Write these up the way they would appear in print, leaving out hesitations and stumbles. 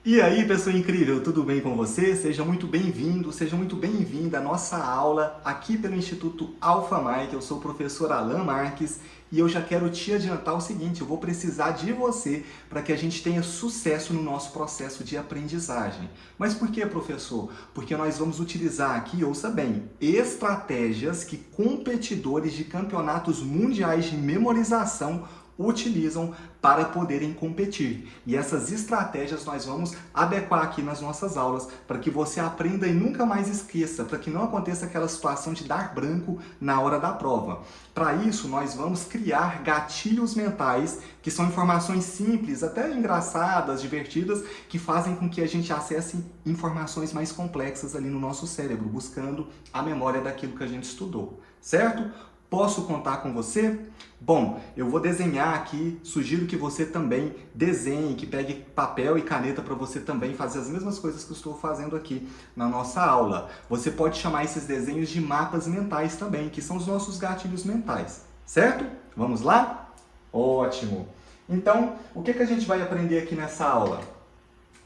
E aí, pessoa incrível, tudo bem com você? Seja muito bem-vindo, seja muito bem-vinda à nossa aula aqui pelo Instituto Alpha Mike. Eu sou o professor Alan Marques e eu já quero te adiantar o seguinte, eu vou precisar de você para que a gente tenha sucesso no nosso processo de aprendizagem. Mas por que, professor? Porque nós vamos utilizar aqui, ouça bem, estratégias que competidores de campeonatos mundiais de memorização utilizam para poderem competir. E essas estratégias nós vamos adequar aqui nas nossas aulas para que você aprenda e nunca mais esqueça, para que não aconteça aquela situação de dar branco na hora da prova. Para isso, nós vamos criar gatilhos mentais, que são informações simples, até engraçadas, divertidas, que fazem com que a gente acesse informações mais complexas ali no nosso cérebro, buscando a memória daquilo que a gente estudou, certo? Posso contar com você? Bom, eu vou desenhar aqui, sugiro que você também desenhe, que pegue papel e caneta para você também fazer as mesmas coisas que eu estou fazendo aqui na nossa aula. Você pode chamar esses desenhos de mapas mentais também, que são os nossos gatilhos mentais, certo? Vamos lá? Ótimo! Então, o que a gente vai aprender aqui nessa aula?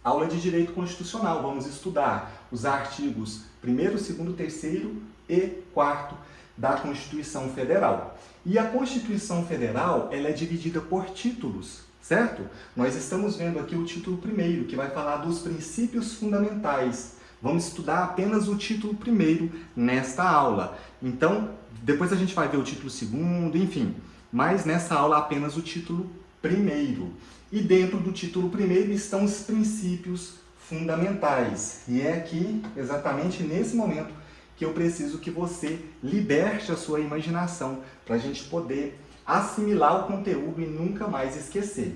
Aula de Direito Constitucional. Vamos estudar os artigos 1º, 2º, 3º e 4º da Constituição Federal. E a Constituição Federal, ela é dividida por títulos, certo? Nós estamos vendo aqui o título 1º, que vai falar dos princípios fundamentais. Vamos estudar apenas o título 1º nesta aula. Então, depois a gente vai ver o título 2º, enfim. Mas nessa aula apenas o título 1º. E dentro do título 1º estão os princípios fundamentais. E é aqui, exatamente nesse momento, que eu preciso que você liberte a sua imaginação para a gente poder assimilar o conteúdo e nunca mais esquecer.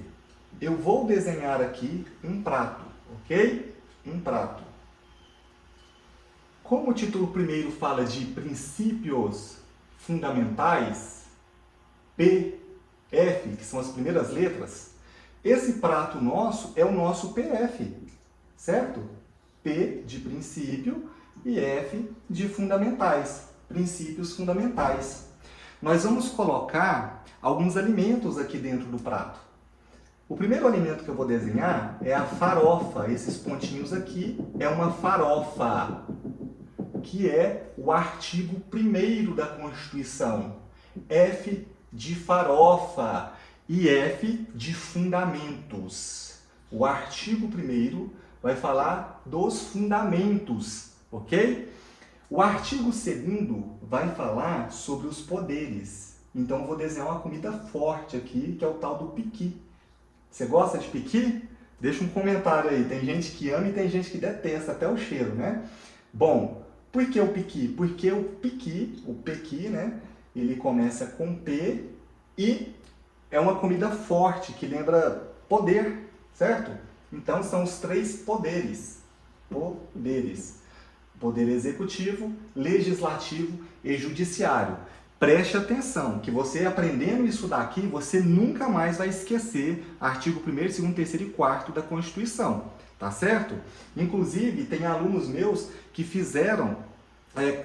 Eu vou desenhar aqui um prato, ok? Um prato. Como o título 1º fala de princípios fundamentais, PF, que são as primeiras letras, esse prato nosso é o nosso PF, certo? P de princípio e F de fundamentais, princípios fundamentais. Nós vamos colocar alguns alimentos aqui dentro do prato. O primeiro alimento que eu vou desenhar é a farofa. Esses pontinhos aqui é uma farofa, que é o artigo 1º da Constituição. F de farofa e F de fundamentos. O artigo 1º vai falar dos fundamentos, ok? O artigo 2º vai falar sobre os poderes. Então eu vou desenhar uma comida forte aqui, que é o tal do piqui. Você gosta de piqui? Deixa um comentário aí. Tem gente que ama e tem gente que detesta, até o cheiro, né? Bom, por que o piqui? Porque o pequi, né? Ele começa com P e é uma comida forte, que lembra poder, certo? Então são os 3 poderes. Poder executivo, legislativo e judiciário. Preste atenção, que você aprendendo isso daqui, você nunca mais vai esquecer artigo 1º, 2º, 3º e 4º da Constituição, tá certo? Inclusive, tem alunos meus que fizeram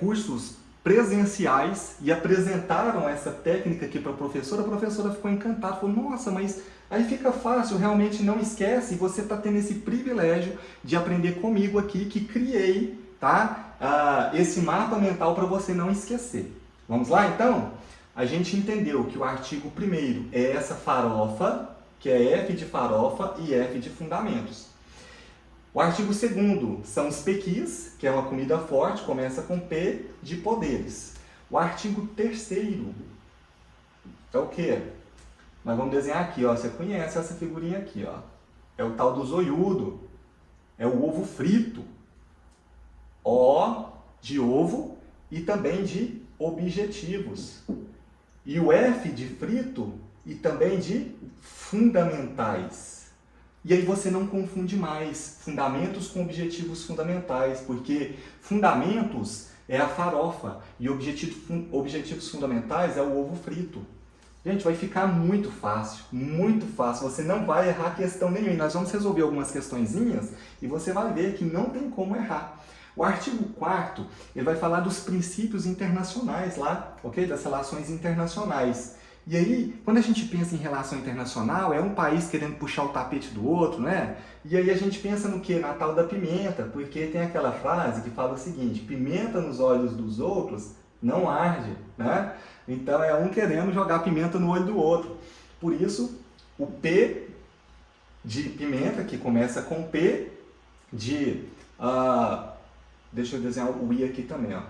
cursos presenciais e apresentaram essa técnica aqui para a professora ficou encantada, falou, nossa, mas aí fica fácil, realmente não esquece, e você está tendo esse privilégio de aprender comigo aqui, que criei, tá? Esse mapa mental para você não esquecer. Vamos lá, então? A gente entendeu que o artigo 1º é essa farofa, que é F de farofa e F de fundamentos. O artigo 2º são os pequis, que é uma comida forte, começa com P de poderes. O artigo 3º é o quê? Nós vamos desenhar aqui, ó. Você conhece essa figurinha aqui, ó. É o tal do zoiudo. É o ovo frito. O de ovo e também de objetivos. E o F de frito e também de fundamentais. E aí você não confunde mais fundamentos com objetivos fundamentais, porque fundamentos é a farofa e objetivos fundamentais é o ovo frito. Gente, vai ficar muito fácil, você não vai errar questão nenhuma. Nós vamos resolver algumas questõezinhas e você vai ver que não tem como errar. O artigo 4º, ele vai falar dos princípios internacionais lá, ok? Das relações internacionais. E aí, quando a gente pensa em relação internacional, é um país querendo puxar o tapete do outro, né? E aí a gente pensa no quê? Na tal da pimenta, porque tem aquela frase que fala o seguinte: pimenta nos olhos dos outros não arde, né? Então é um querendo jogar pimenta no olho do outro. Por isso, o P de pimenta, que começa com P, deixa eu desenhar o I aqui também, ó.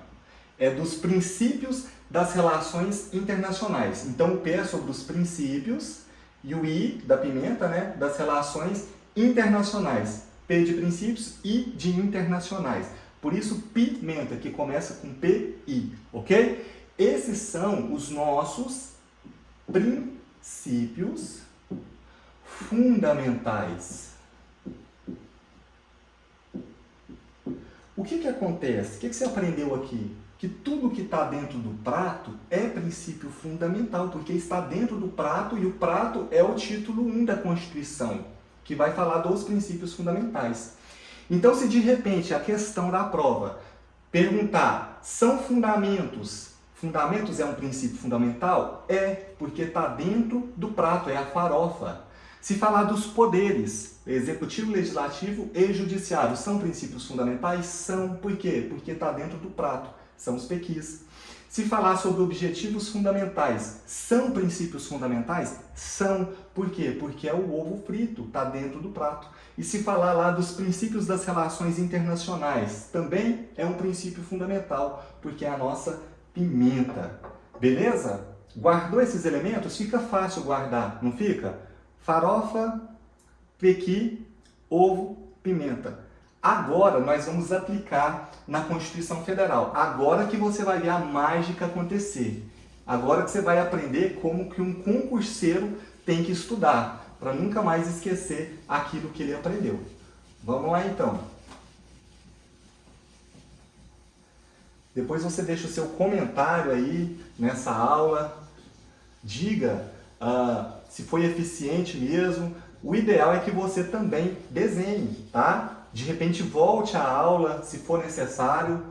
É dos princípios das relações internacionais. Então o P é sobre os princípios e o I da pimenta, né, das relações internacionais. P de princípios e de internacionais. Por isso pimenta, que começa com PI, ok? Esses são os nossos princípios fundamentais. O que acontece? O que você aprendeu aqui? Que tudo que está dentro do prato é princípio fundamental, porque está dentro do prato e o prato é o título 1 da Constituição, que vai falar dos princípios fundamentais. Então, se de repente a questão da prova perguntar, são fundamentos, fundamentos é um princípio fundamental? É, porque está dentro do prato, é a farofa. Se falar dos poderes, executivo, legislativo e judiciário, são princípios fundamentais? São. Por quê? Porque está dentro do prato, são os pequis. Se falar sobre objetivos fundamentais, são princípios fundamentais? São. Por quê? Porque é o ovo frito, está dentro do prato. E se falar lá dos princípios das relações internacionais, também é um princípio fundamental, porque é a nossa pimenta. Beleza? Guardou esses elementos? Fica fácil guardar, não fica? Farofa, pequi, ovo, pimenta. Agora nós vamos aplicar na Constituição Federal. Agora que você vai ver a mágica acontecer. Agora que você vai aprender como que um concurseiro tem que estudar, para nunca mais esquecer aquilo que ele aprendeu. Vamos lá então. Depois você deixa o seu comentário aí nessa aula. Diga se foi eficiente mesmo. O ideal é que você também desenhe, tá? De repente volte à aula se for necessário.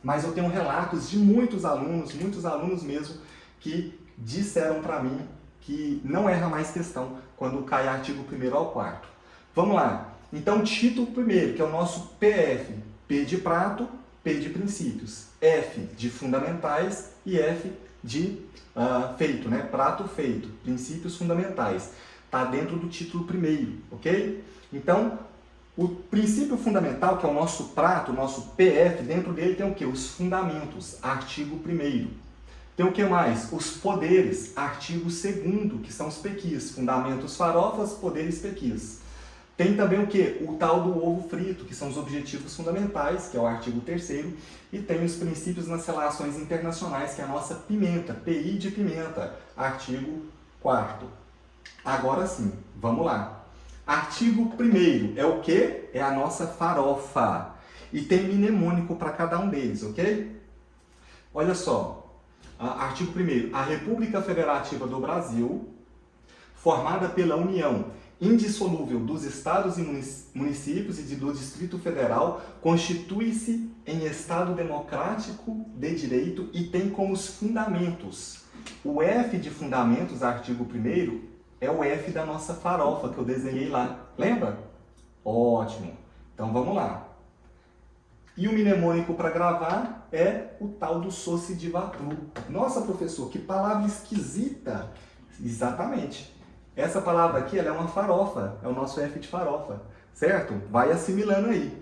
Mas eu tenho relatos de muitos alunos mesmo, que disseram para mim que não erra mais questão quando cai artigo 1º ao 4º. Vamos lá. Então, título primeiro, que é o nosso PF. P de prato, P de princípios. F de fundamentais e F de feito, né? Prato feito. Princípios fundamentais. Está dentro do título primeiro, ok? Então, o princípio fundamental, que é o nosso prato, o nosso PF, dentro dele tem o quê? Os fundamentos, artigo 1º. Tem o que mais? Os poderes, artigo 2º, que são os pequis, fundamentos farofas, poderes pequis. Tem também o que? O tal do ovo frito, que são os objetivos fundamentais, que é o artigo 3º, e tem os princípios nas relações internacionais, que é a nossa pimenta, PI de pimenta, artigo 4º. Agora sim, vamos lá. Artigo 1º é o que? É a nossa farofa. E tem mnemônico para cada um deles, ok? Olha só. Artigo 1º. A República Federativa do Brasil, formada pela união indissolúvel dos estados e municípios e do Distrito Federal, constitui-se em Estado democrático de direito e tem como os fundamentos. O F de fundamentos, artigo 1º, é o F da nossa farofa que eu desenhei lá. Lembra? Ótimo. Então vamos lá. E o mnemônico para gravar é o tal do Soci de Vapru. Nossa, professor, que palavra esquisita! Exatamente. Essa palavra aqui ela é uma farofa, é o nosso F de farofa, certo? Vai assimilando aí.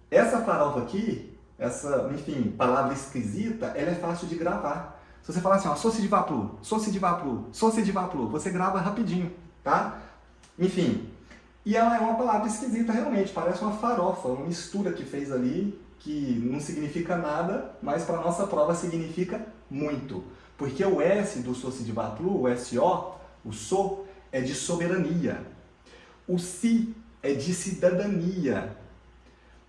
Essa farofa aqui, essa, enfim, palavra esquisita, ela é fácil de gravar. Se você falar assim, ó, Soci de Vapru, Soci de Vapru, Soci de Vapru, você grava rapidinho, tá? Enfim. E ela é uma palavra esquisita realmente, parece uma farofa, uma mistura que fez ali, que não significa nada, mas para a nossa prova significa muito. Porque o S do Soci de Vapru, o SO, o SO, é de soberania. O Si é de cidadania.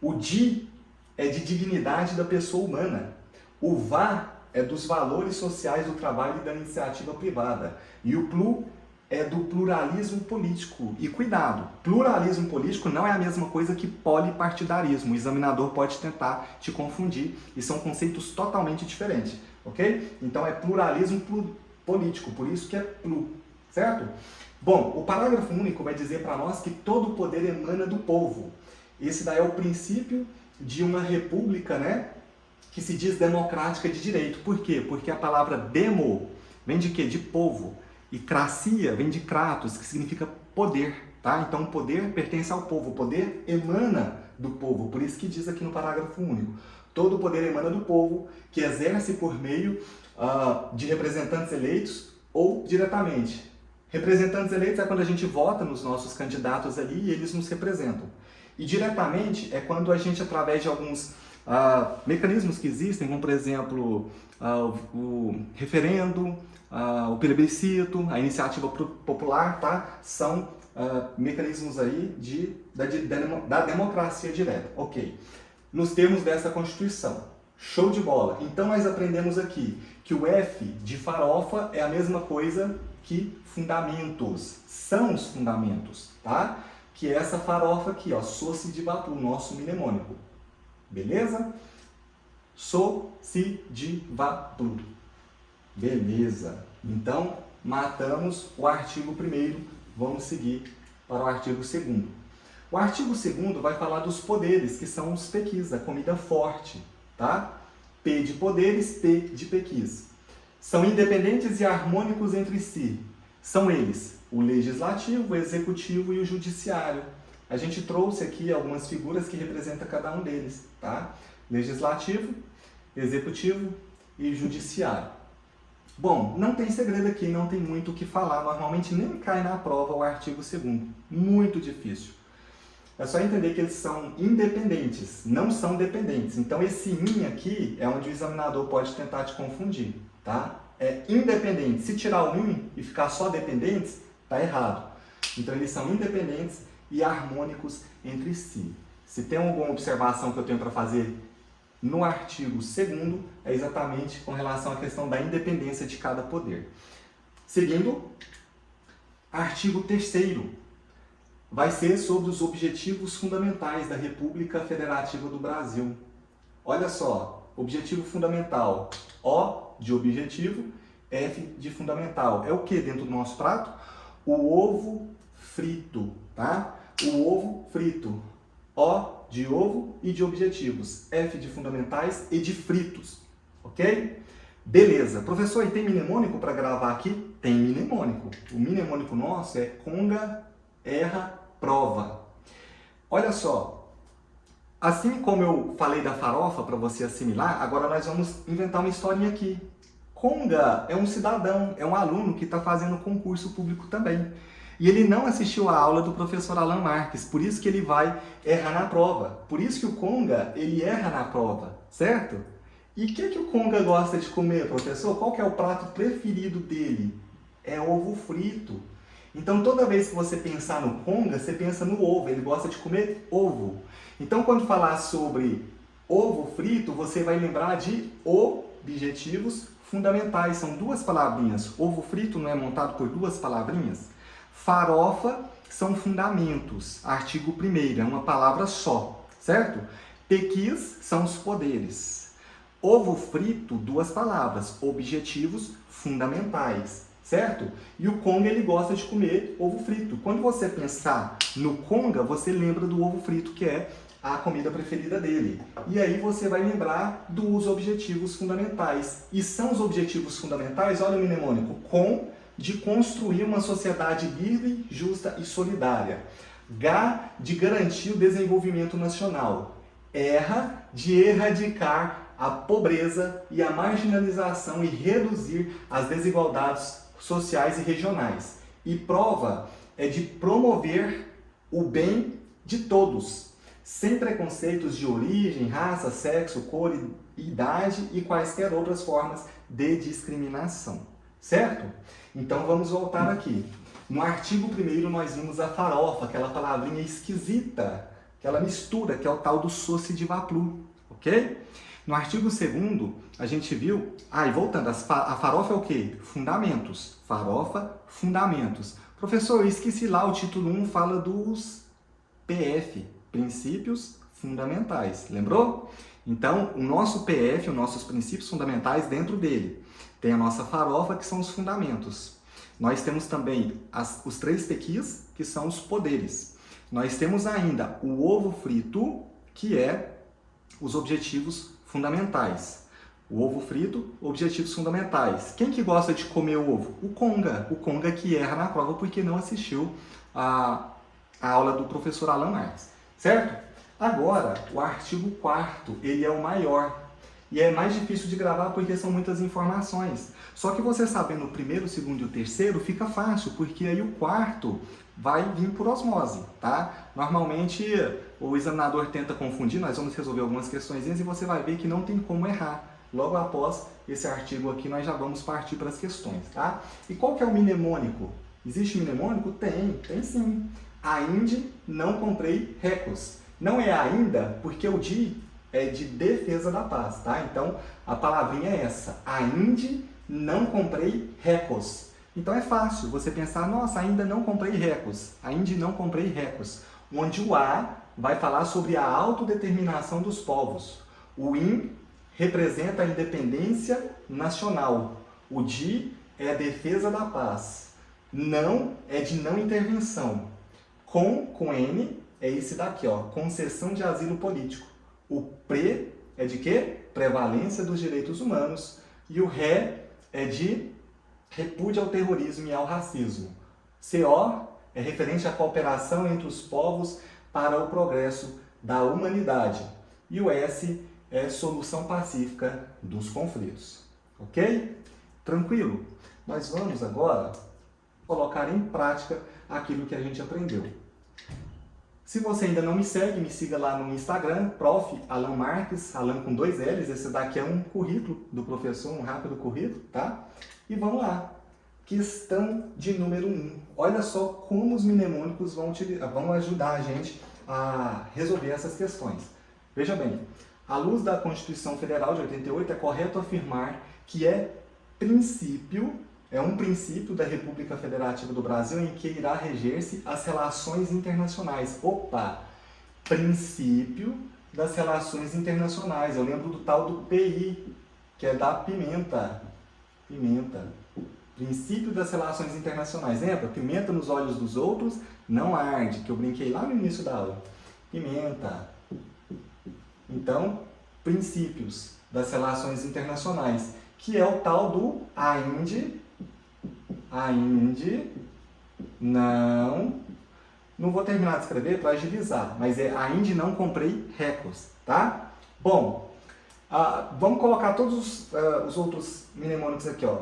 O Di é de dignidade da pessoa humana. O VA é dos valores sociais do trabalho e da iniciativa privada. E o Plu é do pluralismo político. E cuidado, pluralismo político não é a mesma coisa que polipartidarismo. O examinador pode tentar te confundir e são conceitos totalmente diferentes, ok? Então é pluralismo político, por isso que é plu, certo? Bom, o parágrafo único vai dizer para nós que todo o poder emana do povo. Esse daí é o princípio de uma república, né, que se diz democrática de direito. Por quê? Porque a palavra demo vem de quê? De povo. E cracia vem de kratos, que significa poder, tá? Então o poder pertence ao povo, o poder emana do povo. Por isso que diz aqui no parágrafo único. Todo o poder emana do povo, que exerce por meio de representantes eleitos ou diretamente. Representantes eleitos é quando a gente vota nos nossos candidatos ali e eles nos representam. E diretamente é quando a gente, através de alguns mecanismos que existem, como por exemplo o referendo, o plebiscito, a iniciativa popular, tá? São mecanismos aí da democracia direta. Ok. Nos termos dessa Constituição. Show de bola! Então nós aprendemos aqui que o F de farofa é a mesma coisa que fundamentos. São os fundamentos, tá? Que é essa farofa aqui, ó, soci de vapor, nosso mnemônico. Beleza? Soci de vapor. Beleza. Então, matamos o artigo 1º, vamos seguir para o artigo 2º. O artigo 2º vai falar dos poderes, que são os pequis, a comida forte, tá? P de poderes, P de pequis. São independentes e harmônicos entre si. São eles o legislativo, o executivo e o judiciário. A gente trouxe aqui algumas figuras que representam cada um deles, tá? Legislativo, executivo e judiciário. Bom, não tem segredo aqui, não tem muito o que falar. Normalmente nem cai na prova o artigo 2º. Muito difícil. É só entender que eles são independentes, não são dependentes. Então esse in aqui é onde o examinador pode tentar te confundir, tá? É independente. Se tirar o in e ficar só dependentes, tá errado. Então eles são independentes e harmônicos entre si. Se tem alguma observação que eu tenho para fazer no artigo 2º, é exatamente com relação à questão da independência de cada poder. Seguindo, artigo 3º. Vai ser sobre os objetivos fundamentais da República Federativa do Brasil. Olha só, objetivo fundamental, O de objetivo, F de fundamental. É o que dentro do nosso prato? O ovo frito, tá? O ovo frito. O de ovo e de objetivos. F de fundamentais e de fritos, ok? Beleza. Professor, e tem mnemônico para gravar aqui? Tem mnemônico. O mnemônico nosso é conga, erra, prova. Olha só, assim como eu falei da farofa para você assimilar, agora nós vamos inventar uma historinha aqui. Conga é um cidadão, é um aluno que está fazendo concurso público também. E ele não assistiu a aula do professor Alan Marques, por isso que ele vai errar na prova. Por isso que o Conga, ele erra na prova, certo? E o que o Conga gosta de comer, professor? Qual que é o prato preferido dele? É ovo frito. Então, toda vez que você pensar no Conga, você pensa no ovo. Ele gosta de comer ovo. Então, quando falar sobre ovo frito, você vai lembrar de objetivos fundamentais. São duas palavrinhas. Ovo frito não é montado por duas palavrinhas? Farofa são fundamentos. Artigo 1º, é uma palavra só, certo? Pequis são os poderes. Ovo frito, duas palavras. Objetivos fundamentais. Certo? E o Conga, ele gosta de comer ovo frito. Quando você pensar no Conga, você lembra do ovo frito, que é a comida preferida dele. E aí você vai lembrar dos objetivos fundamentais. E são os objetivos fundamentais, olha o mnemônico, de construir uma sociedade livre, justa e solidária. G, de garantir o desenvolvimento nacional. Erra, de erradicar a pobreza e a marginalização e reduzir as desigualdades sociais e regionais. E prova é de promover o bem de todos, sem preconceitos de origem, raça, sexo, cor, idade e quaisquer outras formas de discriminação. Certo? Então vamos voltar aqui. No artigo 1º nós vimos a farofa, aquela palavrinha esquisita, aquela mistura, que é o tal do soci de vapor, ok? No artigo 2º, a gente viu... e voltando, a farofa é o quê? Fundamentos. Farofa, fundamentos. Professor, eu esqueci lá, o título 1 fala dos PF, princípios fundamentais. Lembrou? Então, o nosso PF, os nossos princípios fundamentais, dentro dele tem a nossa farofa, que são os fundamentos. Nós temos também os 3 pequis, que são os poderes. Nós temos ainda o ovo frito, que é os objetivos fundamentais. O ovo frito, objetivos fundamentais. Quem que gosta de comer ovo? O Conga que erra na prova porque não assistiu a aula do professor Alan Marques, certo? Agora, o artigo 4º, ele é o maior e é mais difícil de gravar porque são muitas informações. Só que você sabendo o primeiro, o segundo e o terceiro fica fácil, porque aí o 4º vai vir por osmose, tá? Normalmente o examinador tenta confundir, nós vamos resolver algumas questões e você vai ver que não tem como errar. Logo após esse artigo aqui, nós já vamos partir para as questões, tá? E qual que é o mnemônico? Existe mnemônico? Tem sim. Ainda não comprei recos. Não é ainda, porque o de é de defesa da paz, tá? Então, a palavrinha é essa. Ainda não comprei recos. Então é fácil você pensar, nossa, ainda não comprei recos. Ainda não comprei recos. Onde o A vai falar sobre a autodeterminação dos povos. O IN representa a independência nacional. O DI é a defesa da paz. Não é de não intervenção. Com N é esse daqui, ó, concessão de asilo político. O PRE é de quê? Prevalência dos direitos humanos. E o RE é de repúdio ao terrorismo e ao racismo. CO é referente à cooperação entre os povos para o progresso da humanidade. E o S é solução pacífica dos conflitos. Ok? Tranquilo? Nós vamos agora colocar em prática aquilo que a gente aprendeu. Se você ainda não me segue, me siga lá no Instagram, Prof. Alan Marques, Alan com 2 L's. Esse daqui é um currículo do professor, um rápido currículo, tá? E vamos lá. Questão de número 1. Olha só como os mnemônicos vão ajudar a gente a resolver essas questões. Veja bem, à luz da Constituição Federal de 88, é correto afirmar que é um princípio da República Federativa do Brasil em que irá reger-se as relações internacionais. Opa! Princípio das relações internacionais. Eu lembro do tal do PI, que é da pimenta. Pimenta. Princípio das relações internacionais. Lembra? Pimenta nos olhos dos outros não arde, que eu brinquei lá no início da aula. Pimenta. Então, princípios das relações internacionais, que é o tal do ainda não vou terminar de escrever para agilizar, mas é ainda não comprei recos, tá? Bom, vamos colocar todos os outros mnemônicos aqui, ó.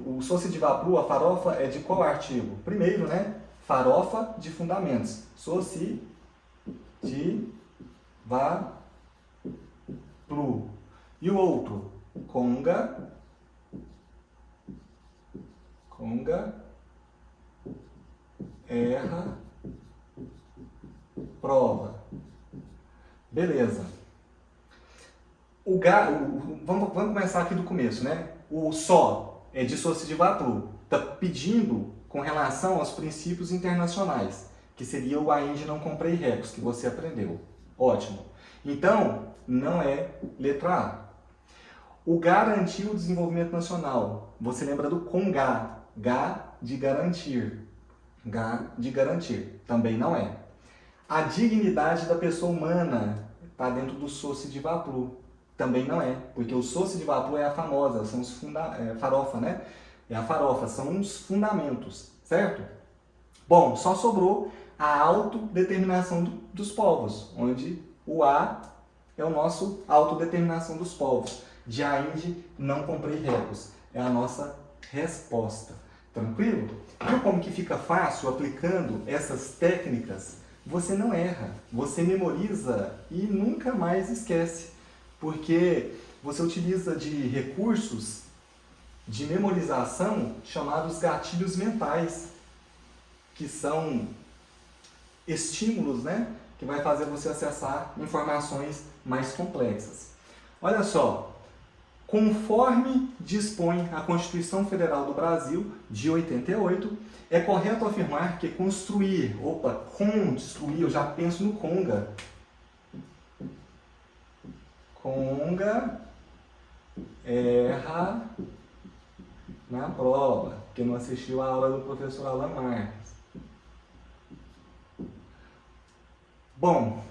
O soci de vapru, a farofa é de qual artigo? Primeiro, né? Farofa de fundamentos. Soci de vapru. E o outro? Conga, erra, prova. Beleza. Vamos começar aqui do começo, né? O só é de soci de vapru. Está pedindo com relação aos princípios internacionais, que seria o ainda não comprei recos, que você aprendeu. Ótimo. Então, não é letra A. O garantir o desenvolvimento nacional. Você lembra do CONGA. G de garantir. G de garantir. Também não é. A dignidade da pessoa humana está dentro do soci de vapru. Também não é. Porque o soci de vapru é a famosa, são os farofa, né? É a farofa, são os fundamentos, certo? Bom, só sobrou a autodeterminação dos povos, onde o A é o nosso autodeterminação dos povos. De ainda não comprei recos. É a nossa resposta. Tranquilo? Viu como que fica fácil aplicando essas técnicas? Você não erra, você memoriza e nunca mais esquece. Porque você utiliza de recursos de memorização chamados gatilhos mentais, que são estímulos, né? Que vai fazer você acessar informações mais complexas. Olha só, Conforme dispõe a Constituição Federal do Brasil, de 88, é correto afirmar que construir, construir, eu já penso no conga. Conga erra na prova, porque não assistiu a aula do professor Alan Marques. Bom,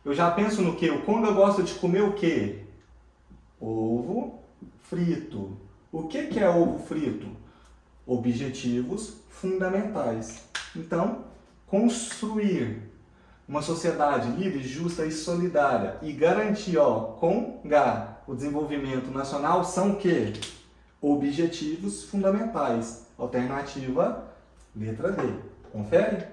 eu já penso no que? O conga gosta de comer o quê? Ovo frito. O que é ovo frito? Objetivos fundamentais. Então, construir uma sociedade livre, justa e solidária e garantir, o desenvolvimento nacional são o quê? Objetivos fundamentais. Alternativa, letra D. Confere?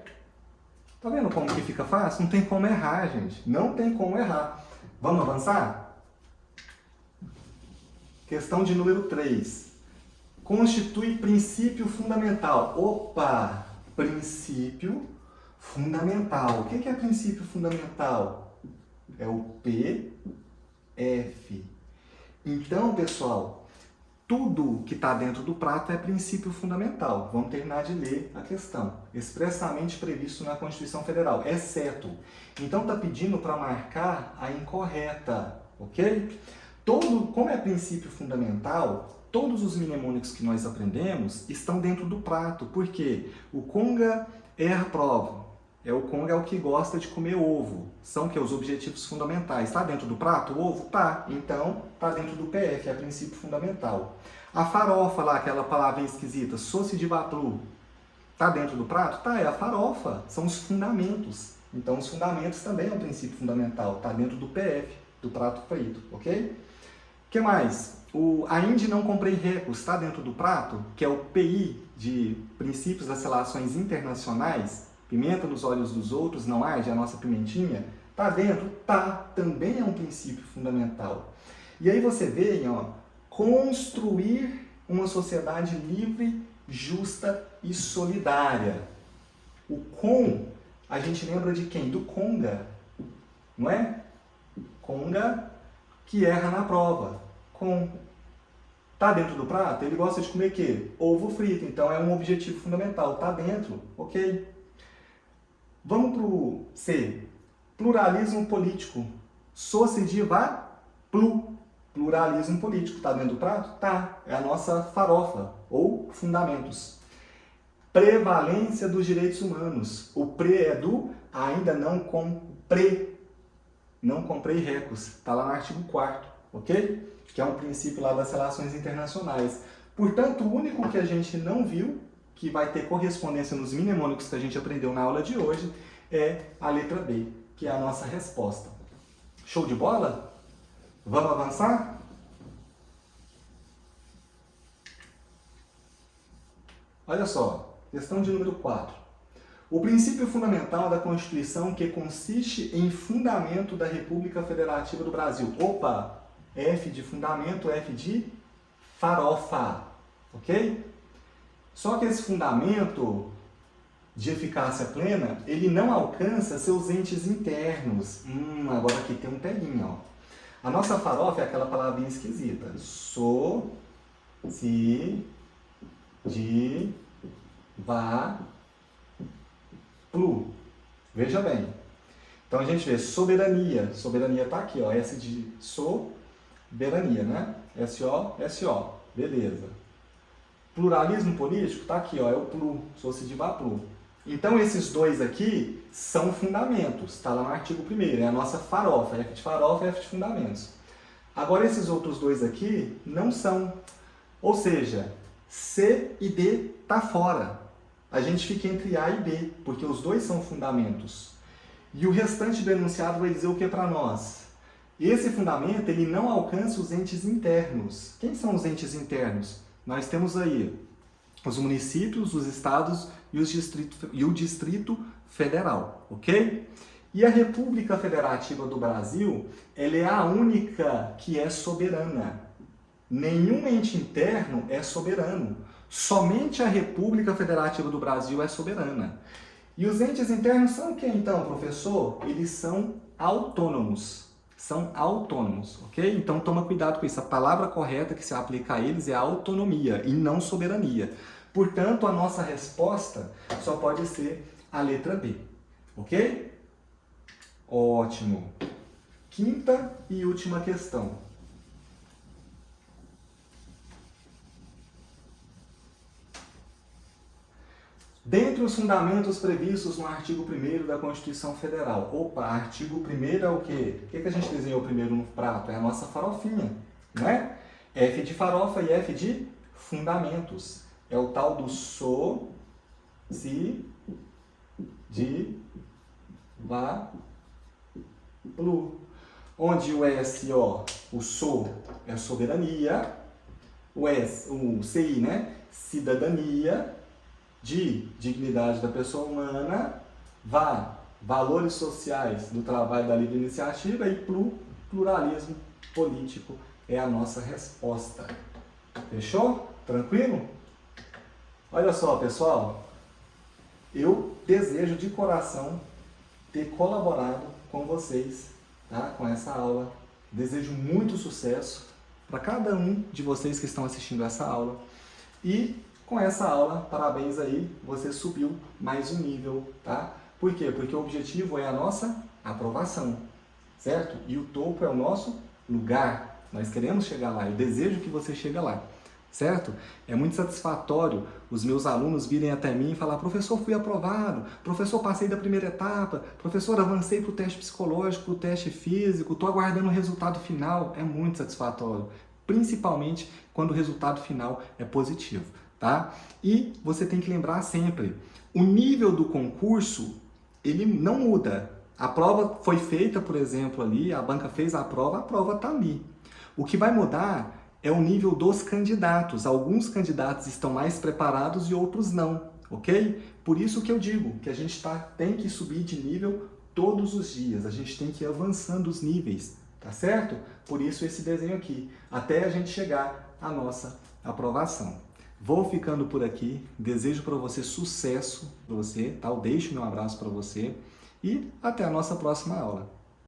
Tá vendo como que fica fácil? Não tem como errar, gente. Não tem como errar. Vamos avançar? Questão de número 3. Constitui princípio fundamental. Princípio fundamental. O que é princípio fundamental? É o PF. Então, pessoal, tudo que está dentro do prato é princípio fundamental. Vamos terminar de ler a questão. Expressamente previsto na Constituição Federal, exceto. Então, está pedindo para marcar a incorreta, ok? Como é princípio fundamental, todos os mnemônicos que nós aprendemos estão dentro do prato. Por quê? O conga erra a prova. O conga é o que gosta de comer ovo. São que os objetivos fundamentais. Está dentro do prato o ovo? Tá. Então, está dentro do PF, é princípio fundamental. A farofa lá, aquela palavrinha esquisita, soce de vaplu, está dentro do prato? Tá, é a farofa. São os fundamentos. Então, os fundamentos também é um princípio fundamental. Está dentro do PF, do prato frito, ok? O que mais? Ainda não comprei recursos, está dentro do prato, que é o PI, de Princípios das Relações Internacionais. Pimenta nos olhos dos outros não arde, a nossa pimentinha. Está dentro? Tá. Também é um princípio fundamental. E aí você vê, construir uma sociedade livre, justa e solidária. O a gente lembra de quem? Do conga, não é? Conga que erra na prova. Tá dentro do prato? Ele gosta de comer o quê? Ovo frito. Então é um objetivo fundamental. Tá dentro, ok? Vamos pro C. Pluralismo político. Pluralismo político. Tá dentro do prato? Tá. É a nossa farofa ou fundamentos. Prevalência dos direitos humanos. O é do ainda não comprei. Não comprei recursos. Está lá no artigo 4º, ok? Que é um princípio lá das relações internacionais. Portanto, o único que a gente não viu, que vai ter correspondência nos mnemônicos que a gente aprendeu na aula de hoje, é a letra B, que é a nossa resposta. Show de bola? Vamos avançar? Olha só, questão de número 4. O princípio fundamental da Constituição que consiste em fundamento da República Federativa do Brasil. F de fundamento, F de farofa, ok? Só que esse fundamento de eficácia plena, ele não alcança seus entes internos. Agora aqui tem um peguinho, ó. A nossa farofa é aquela palavrinha esquisita. Veja bem. Então a gente vê soberania. Soberania está aqui, ó. S de soberania, né? S-O. Beleza. Pluralismo político está aqui, ó. É o plu. Soce de vaplu. Então esses dois aqui são fundamentos. Está lá no artigo 1º. É a nossa farofa. F de farofa e F de fundamentos. Agora esses outros dois aqui não são. Ou seja, C e D está fora. A gente fica entre A e B, porque os dois são fundamentos. E o restante do enunciado vai dizer o que para nós? Esse fundamento ele não alcança os entes internos. Quem são os entes internos? Nós temos aí os municípios, os estados e o Distrito Federal, ok? E a República Federativa do Brasil, ela é a única que é soberana. Nenhum ente interno é soberano. Somente a República Federativa do Brasil é soberana. E os entes internos são quem então, professor? Eles são autônomos. são autônomos, ok? Então toma cuidado com isso. A palavra correta que se aplica a eles é autonomia e não soberania. Portanto, a nossa resposta só pode ser a letra B, ok? Ótimo. Quinta e última questão. Dentre os fundamentos previstos no artigo 1º da Constituição Federal. Opa, artigo 1º é o quê? O que a gente desenhou primeiro no prato? É a nossa farofinha, né? F de farofa e F de fundamentos. É o tal do so, si, de, va, plu. Onde o S, ó, o so é soberania, o CI, né? Cidadania, de dignidade da pessoa humana, valores sociais do trabalho da livre iniciativa e pluralismo político é a nossa resposta. Fechou? Tranquilo? Olha só, pessoal, eu desejo de coração ter colaborado com vocês, tá? Com essa aula. Desejo muito sucesso para cada um de vocês que estão assistindo essa aula. E com essa aula, parabéns aí, você subiu mais um nível, tá? Por quê? Porque o objetivo é a nossa aprovação, certo? E o topo é o nosso lugar. Nós queremos chegar lá, eu desejo que você chegue lá, certo? É muito satisfatório os meus alunos virem até mim e falar: professor, fui aprovado, professor, passei da primeira etapa, professor, avancei para o teste psicológico, para o teste físico, estou aguardando o resultado final. É muito satisfatório, principalmente quando o resultado final é positivo. Tá? E você tem que lembrar sempre, o nível do concurso, ele não muda. A prova foi feita, por exemplo, ali, a banca fez a prova está ali. O que vai mudar é o nível dos candidatos. Alguns candidatos estão mais preparados e outros não, ok? Por isso que eu digo que a gente tem que subir de nível todos os dias, a gente tem que ir avançando os níveis, tá certo? Por isso esse desenho aqui, até a gente chegar à nossa aprovação. Vou ficando por aqui, desejo para você sucesso, tá? Eu deixo meu abraço para você e até a nossa próxima aula.